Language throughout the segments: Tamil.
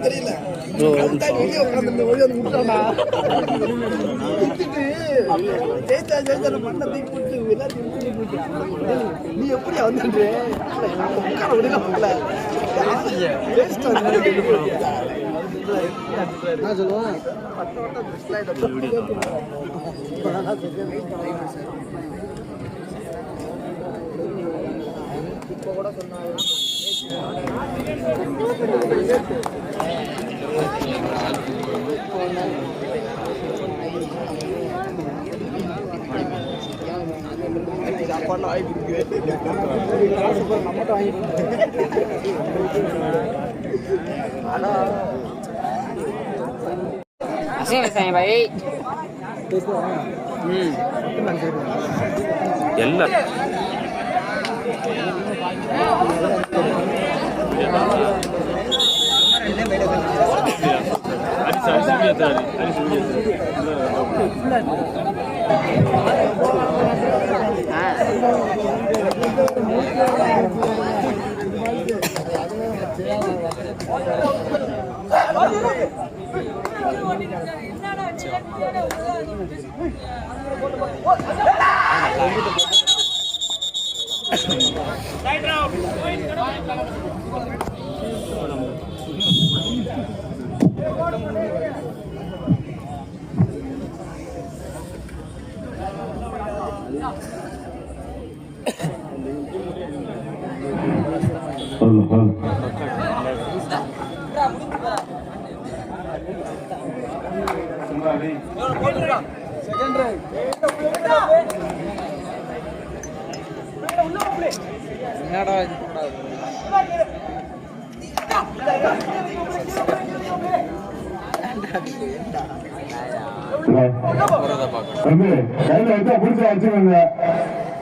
தெரியல நீ எப்படி வந்து நான் சொல்லுவேன் இப்போ கூட சொன்னாங்க சாப்பாடு வாங்கி நம்மகிட்ட வாங்கி भाई ಎಲ್ಲ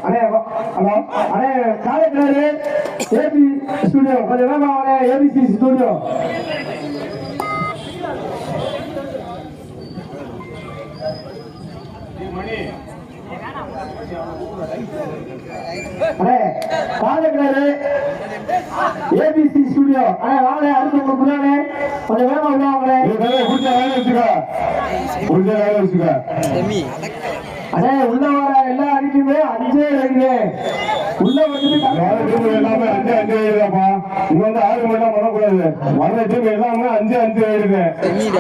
அண்ணே ஹலோ அண்ணே காலேஜ் ஏபி ஸ்டுடியோ கொஞ்சம் வேகமா வாங்க ஏபிசி ஸ்டுடியோ அண்ணே காலேஜ் ஏபிசி ஸ்டுடியோ அண்ணே வாங்க அடுத்து கொடுக்குறானே கொஞ்சம் வேகமா உள்ளவங்களே அண்ணே உள்ள வர எல்லா அடிக்குமே 5 வைங்க உள்ள வந்து எல்லாமே 5 வைப்பா இங்க வந்து 6 மணி பண்ணக்கூடாது வர டீம் எல்லாமே 5 வைடுது இங்க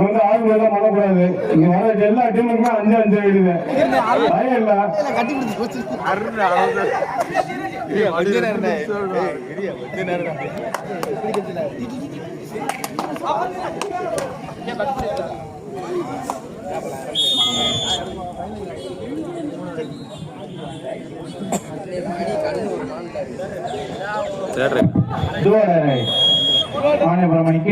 வந்து 6 மணி பண்ணக்கூடாது இங்க வர எல்லா டீமுக்குமே 5 வைடுது பயம் இல்ல கட்டி பிடிச்சு மணிக்கு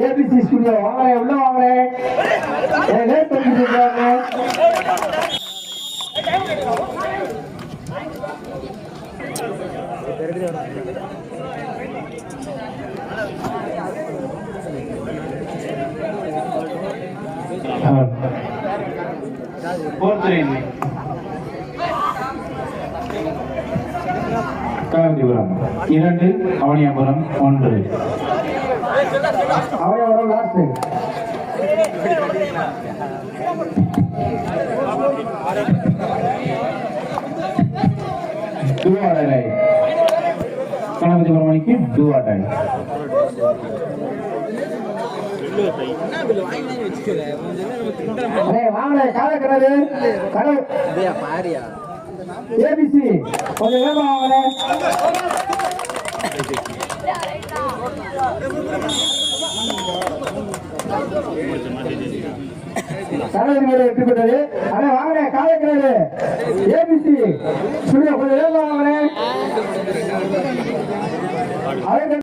ஏபிசி ஸ்டுடியோ வாங்க உள்ள வாங்க காஞ்சிபுரம் 2 அவனியாபுரம் 1 அவனியாபுரம் லாஸ்ட் दुआडाई कांजीपुरम मणिकी दुआडाई अरे वांगले काले करले करो दे पारिया एबीसी கொஞ்ச வேகமா வாங்களே கரடி மேல வெட்டி போட்டது அட வாங்களே காலே करले एबीसी ஸ்டுடியோ கொஞ்ச வேகமா வாங்களே